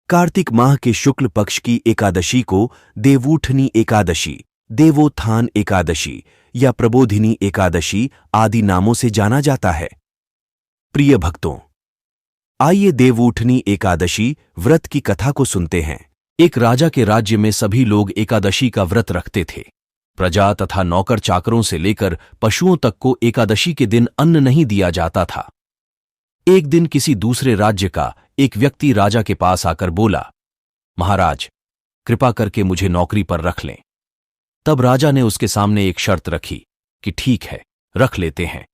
कार्तिक माह के शुक्ल पक्ष की एकादशी को देवउठनी एकादशी, देवोत्थान एकादशी या प्रबोधिनी एकादशी आदि नामों से जाना जाता है। प्रिय भक्तों, आइए देवउठनी एकादशी व्रत की कथा को सुनते हैं। एक राजा के राज्य में सभी लोग एकादशी का व्रत रखते थे। प्रजा तथा नौकर चाकरों से लेकर पशुओं तक को एकादशी के दिन अन्न नहीं दिया जाता था। एक दिन किसी दूसरे राज्य का एक व्यक्ति राजा के पास आकर बोला, महाराज, कृपा करके मुझे नौकरी पर रख लें। तब राजा ने उसके सामने एक शर्त रखी कि ठीक है, रख लेते हैं,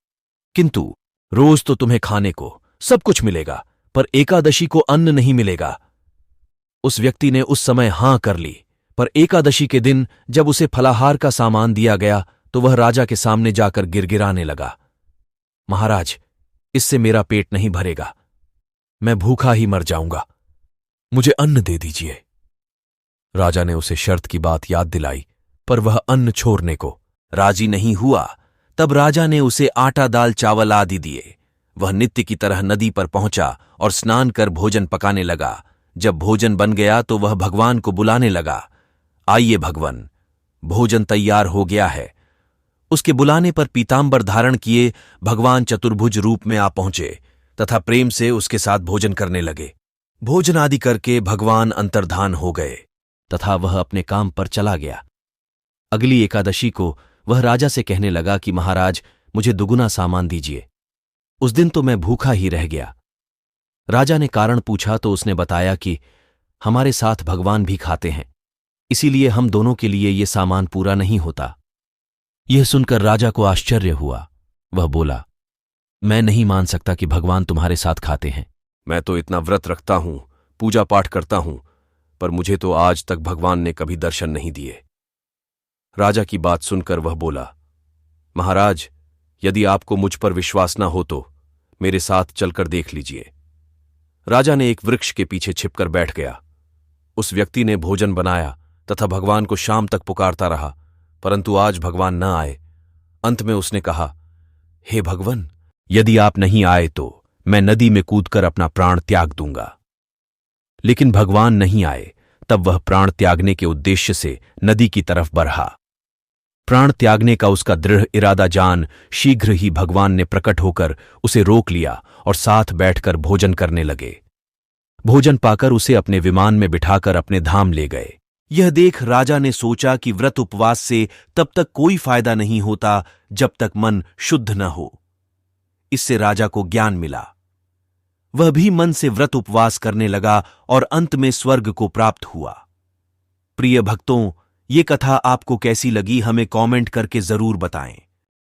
किंतु रोज तो तुम्हें खाने को सब कुछ मिलेगा, पर एकादशी को अन्न नहीं मिलेगा। उस व्यक्ति ने उस समय हां कर ली, पर एकादशी के दिन जब उसे फलाहार का सामान दिया गया तो वह राजा के सामने जाकर गिड़गिड़ाने लगा, महाराज, इससे मेरा पेट नहीं भरेगा, मैं भूखा ही मर जाऊंगा, मुझे अन्न दे दीजिए। राजा ने उसे शर्त की बात याद दिलाई, पर वह अन्न छोड़ने को राजी नहीं हुआ। तब राजा ने उसे आटा, दाल, चावल आदि दिए। वह नित्य की तरह नदी पर पहुंचा और स्नान कर भोजन पकाने लगा। जब भोजन बन गया तो वह भगवान को बुलाने लगा, आइए भगवान, भोजन तैयार हो गया है। उसके बुलाने पर पीतांबर धारण किए भगवान चतुर्भुज रूप में आ पहुंचे तथा प्रेम से उसके साथ भोजन करने लगे। भोजन आदि करके भगवान अंतर्धान हो गए तथा वह अपने काम पर चला गया। अगली एकादशी को वह राजा से कहने लगा कि महाराज, मुझे दुगुना सामान दीजिए। उस दिन तो मैं भूखा ही रह गया। राजा ने कारण पूछा तो उसने बताया कि हमारे साथ भगवान भी खाते हैं, इसीलिए हम दोनों के लिए ये सामान पूरा नहीं होता। यह सुनकर राजा को आश्चर्य हुआ। वह बोला, मैं नहीं मान सकता कि भगवान तुम्हारे साथ खाते हैं। मैं तो इतना व्रत रखता हूं, पूजा पाठ करता हूं, पर मुझे तो आज तक भगवान ने कभी दर्शन नहीं दिए। राजा की बात सुनकर वह बोला, महाराज, यदि आपको मुझ पर विश्वास न हो तो मेरे साथ चलकर देख लीजिए। राजा ने एक वृक्ष के पीछे छिपकर बैठ गया। उस व्यक्ति ने भोजन बनाया तथा भगवान को शाम तक पुकारता रहा, परंतु आज भगवान न आए। अंत में उसने कहा, हे भगवान, यदि आप नहीं आए तो मैं नदी में कूदकर अपना प्राण त्याग दूंगा। लेकिन भगवान नहीं आए। तब वह प्राण त्यागने के उद्देश्य से नदी की तरफ बढ़ा। प्राण त्यागने का उसका दृढ़ इरादा जान शीघ्र ही भगवान ने प्रकट होकर उसे रोक लिया और साथ बैठकर भोजन करने लगे। भोजन पाकर उसे अपने विमान में बिठाकर अपने धाम ले गए। यह देख राजा ने सोचा कि व्रत उपवास से तब तक कोई फायदा नहीं होता जब तक मन शुद्ध न हो। इससे राजा को ज्ञान मिला। वह भी मन से व्रत उपवास करने लगा और अंत में स्वर्ग को प्राप्त हुआ। प्रिय भक्तों, ये कथा आपको कैसी लगी हमें कमेंट करके जरूर बताएं।